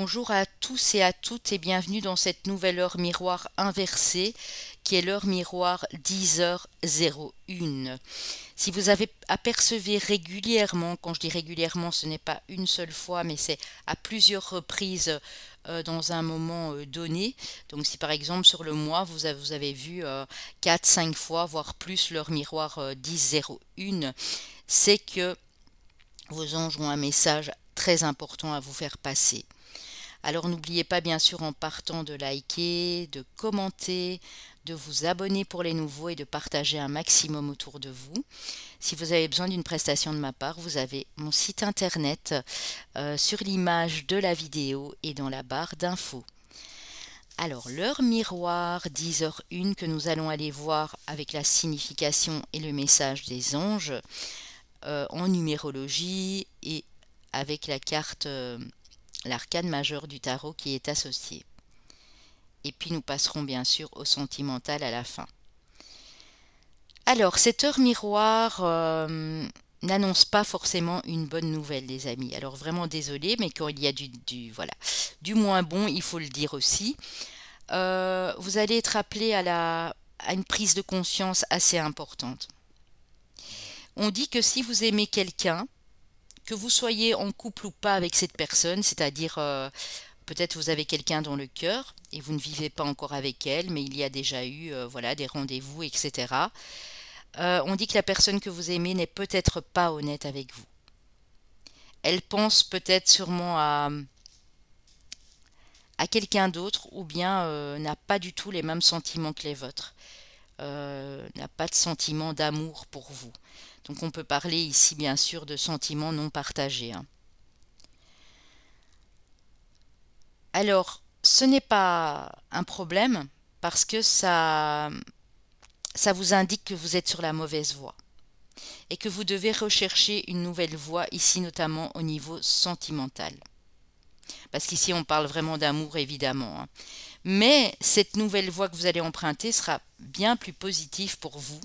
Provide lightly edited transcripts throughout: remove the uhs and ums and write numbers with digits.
Bonjour à tous et à toutes et bienvenue dans cette nouvelle heure miroir inversée qui est l'heure miroir 10h01. Si vous avez apercevé régulièrement, quand je dis régulièrement ce n'est pas une seule fois mais c'est à plusieurs reprises dans un moment donné, donc si par exemple sur le mois vous avez vu 4-5 fois voire plus l'heure miroir 10h01, c'est que vos anges ont un message très important à vous faire passer. Alors n'oubliez pas bien sûr en partant de liker, de commenter, de vous abonner pour les nouveaux et de partager un maximum autour de vous. Si vous avez besoin d'une prestation de ma part, vous avez mon site internet sur l'image de la vidéo et dans la barre d'infos. Alors l'heure miroir 10h01 que nous allons aller voir avec la signification et le message des anges en numérologie et avec la carte l'arcane majeur du tarot qui est associé. Et puis nous passerons bien sûr au sentimental à la fin. Alors, cette heure miroir n'annonce pas forcément une bonne nouvelle, les amis. Alors vraiment désolé, mais quand il y a du moins bon, il faut le dire aussi. Vous allez être appelé à une prise de conscience assez importante. On dit que si vous aimez quelqu'un, que vous soyez en couple ou pas avec cette personne, c'est-à-dire peut-être vous avez quelqu'un dans le cœur et vous ne vivez pas encore avec elle, mais il y a déjà eu des rendez-vous, etc. On dit que la personne que vous aimez n'est peut-être pas honnête avec vous. Elle pense peut-être sûrement à quelqu'un d'autre ou bien n'a pas du tout les mêmes sentiments que les vôtres. N'a pas de sentiment d'amour pour vous. Donc on peut parler ici bien sûr de sentiments non partagés. Alors, ce n'est pas un problème parce que ça vous indique que vous êtes sur la mauvaise voie et que vous devez rechercher une nouvelle voie ici notamment au niveau sentimental. Parce qu'ici on parle vraiment d'amour évidemment. Mais cette nouvelle voie que vous allez emprunter sera bien plus positive pour vous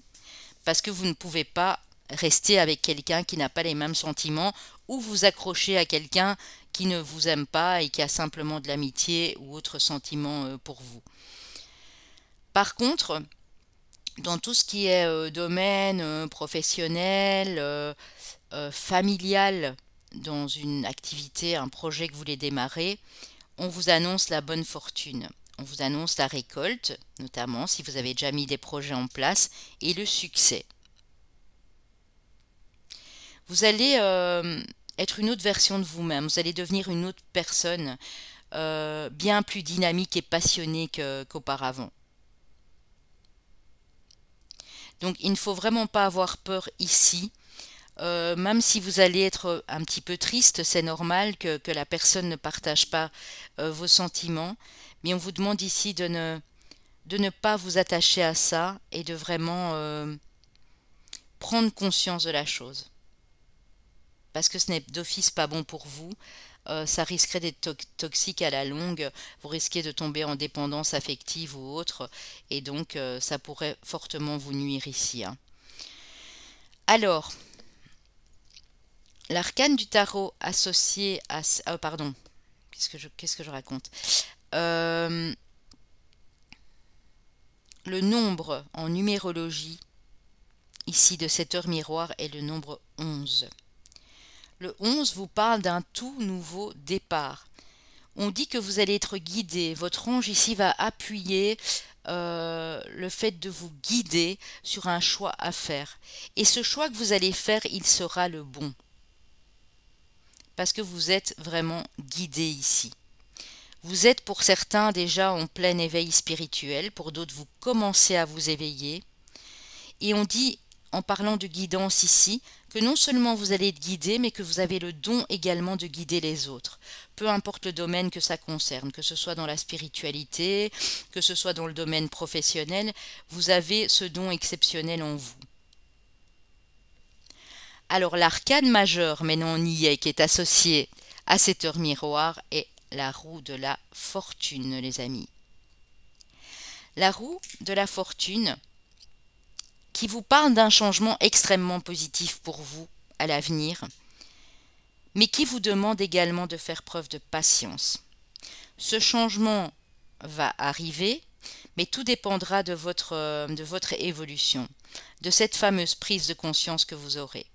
parce que vous ne pouvez pas rester avec quelqu'un qui n'a pas les mêmes sentiments ou vous accrocher à quelqu'un qui ne vous aime pas et qui a simplement de l'amitié ou autre sentiment pour vous. Par contre, dans tout ce qui est domaine professionnel, familial, dans une activité, un projet que vous voulez démarrer, on vous annonce la bonne fortune. On vous annonce la récolte, notamment si vous avez déjà mis des projets en place, et le succès. Vous allez être une autre version de vous-même, vous allez devenir une autre personne bien plus dynamique et passionnée qu'auparavant. Donc il ne faut vraiment pas avoir peur ici, même si vous allez être un petit peu triste, c'est normal que la personne ne partage pas vos sentiments, mais on vous demande ici de ne pas vous attacher à ça et de vraiment prendre conscience de la chose. Parce que ce n'est d'office pas bon pour vous, ça risquerait d'être toxique à la longue, vous risquez de tomber en dépendance affective ou autre, et donc ça pourrait fortement vous nuire ici. Alors, l'arcane du tarot associé à... pardon, qu'est-ce que je raconte le nombre en numérologie, ici de cette heure miroir, est le nombre 11. Le 11 vous parle d'un tout nouveau départ. On dit que vous allez être guidé. Votre ange ici va appuyer le fait de vous guider sur un choix à faire. Et ce choix que vous allez faire, il sera le bon. Parce que vous êtes vraiment guidé ici. Vous êtes pour certains déjà en plein éveil spirituel, pour d'autres vous commencez à vous éveiller. Et on dit, en parlant de guidance ici, que non seulement vous allez être guidé, mais que vous avez le don également de guider les autres. Peu importe le domaine que ça concerne, que ce soit dans la spiritualité, que ce soit dans le domaine professionnel, vous avez ce don exceptionnel en vous. Alors l'arcane majeur, maintenant on y est, qui est associé à cette heure miroir, est la roue de la fortune, les amis. La roue de la fortune qui vous parle d'un changement extrêmement positif pour vous à l'avenir, mais qui vous demande également de faire preuve de patience. Ce changement va arriver, mais tout dépendra de votre évolution, de cette fameuse prise de conscience que vous aurez,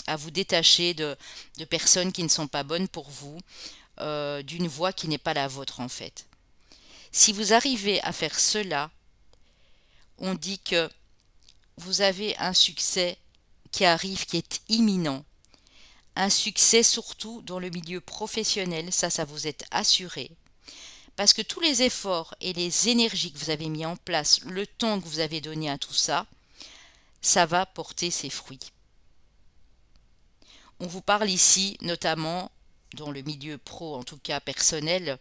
à vous détacher de personnes qui ne sont pas bonnes pour vous, d'une voie qui n'est pas la vôtre en fait. Si vous arrivez à faire cela, on dit que vous avez un succès qui arrive, qui est imminent. Un succès surtout dans le milieu professionnel, ça vous est assuré. Parce que tous les efforts et les énergies que vous avez mis en place, le temps que vous avez donné à tout ça, ça va porter ses fruits. On vous parle ici, notamment dans le milieu pro, en tout cas personnel,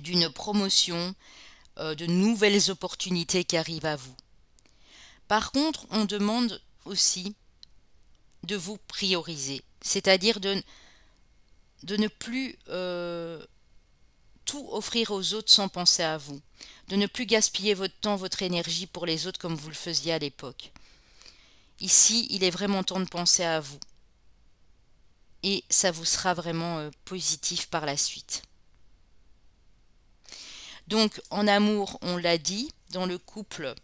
d'une promotion, de nouvelles opportunités qui arrivent à vous. Par contre, on demande aussi de vous prioriser, c'est-à-dire de ne plus tout offrir aux autres sans penser à vous, de ne plus gaspiller votre temps, votre énergie pour les autres comme vous le faisiez à l'époque. Ici, il est vraiment temps de penser à vous et ça vous sera vraiment positif par la suite. Donc, en amour, on l'a dit, dans le couple,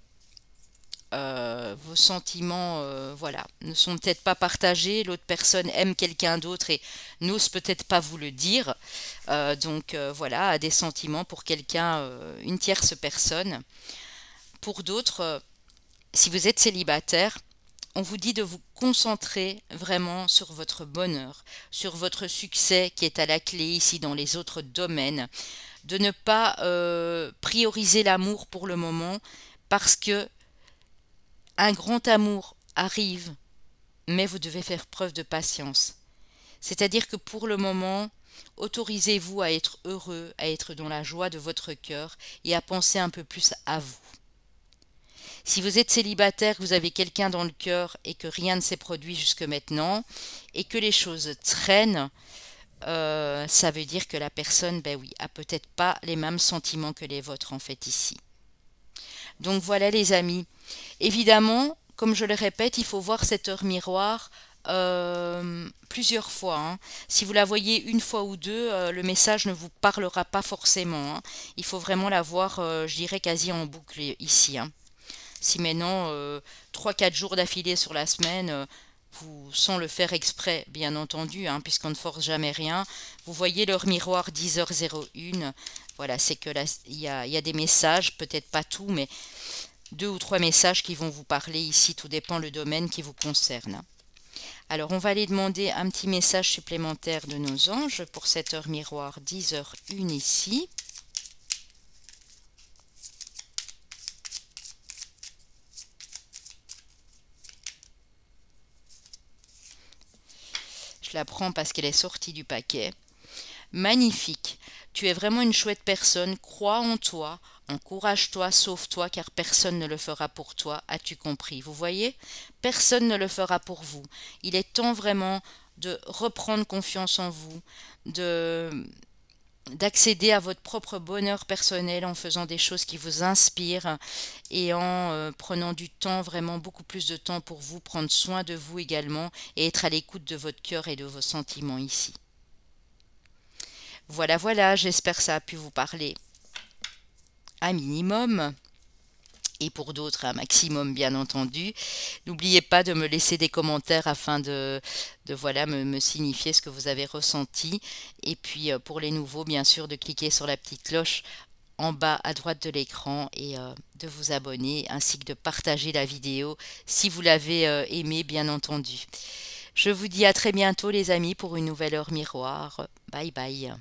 vos sentiments voilà, ne sont peut-être pas partagés, l'autre personne aime quelqu'un d'autre et n'ose peut-être pas vous le dire, donc voilà, a des sentiments pour quelqu'un, une tierce personne. Pour d'autres, si vous êtes célibataire, on vous dit de vous concentrer vraiment sur votre bonheur, sur votre succès qui est à la clé ici dans les autres domaines, de ne pas prioriser l'amour pour le moment parce que un grand amour arrive, mais vous devez faire preuve de patience. C'est-à-dire que pour le moment, autorisez-vous à être heureux, à être dans la joie de votre cœur et à penser un peu plus à vous. Si vous êtes célibataire, vous avez quelqu'un dans le cœur et que rien ne s'est produit jusque maintenant et que les choses traînent, ça veut dire que la personne, ben oui, a peut-être pas les mêmes sentiments que les vôtres en fait ici. Donc voilà les amis. Évidemment, comme je le répète, il faut voir cette heure miroir plusieurs fois. Hein. Si vous la voyez une fois ou deux, le message ne vous parlera pas forcément. Hein. Il faut vraiment la voir, je dirais, quasi en boucle ici. Hein. Si maintenant, 3-4 jours d'affilée sur la semaine, vous, sans le faire exprès, bien entendu, hein, puisqu'on ne force jamais rien, vous voyez l'heure miroir 10h01, voilà, c'est que là, il y a des messages, peut-être pas tout, mais 2 ou 3 messages qui vont vous parler ici, tout dépend le domaine qui vous concerne. Alors, on va aller demander un petit message supplémentaire de nos anges pour cette heure miroir 10h01 ici. Je la prends parce qu'elle est sortie du paquet. Magnifique. Tu es vraiment une chouette personne. Crois en toi. Encourage-toi, sauve-toi, car personne ne le fera pour toi. As-tu compris? Vous voyez? Personne ne le fera pour vous. Il est temps vraiment de reprendre confiance en vous, d'accéder à votre propre bonheur personnel en faisant des choses qui vous inspirent et en prenant du temps, vraiment beaucoup plus de temps pour vous, prendre soin de vous également et être à l'écoute de votre cœur et de vos sentiments ici. Voilà, voilà, j'espère que ça a pu vous parler un minimum et pour d'autres un maximum bien entendu. N'oubliez pas de me laisser des commentaires afin de voilà, me signifier ce que vous avez ressenti et puis pour les nouveaux bien sûr de cliquer sur la petite cloche en bas à droite de l'écran et de vous abonner ainsi que de partager la vidéo si vous l'avez aimé bien entendu. Je vous dis à très bientôt les amis pour une nouvelle heure miroir. Bye bye.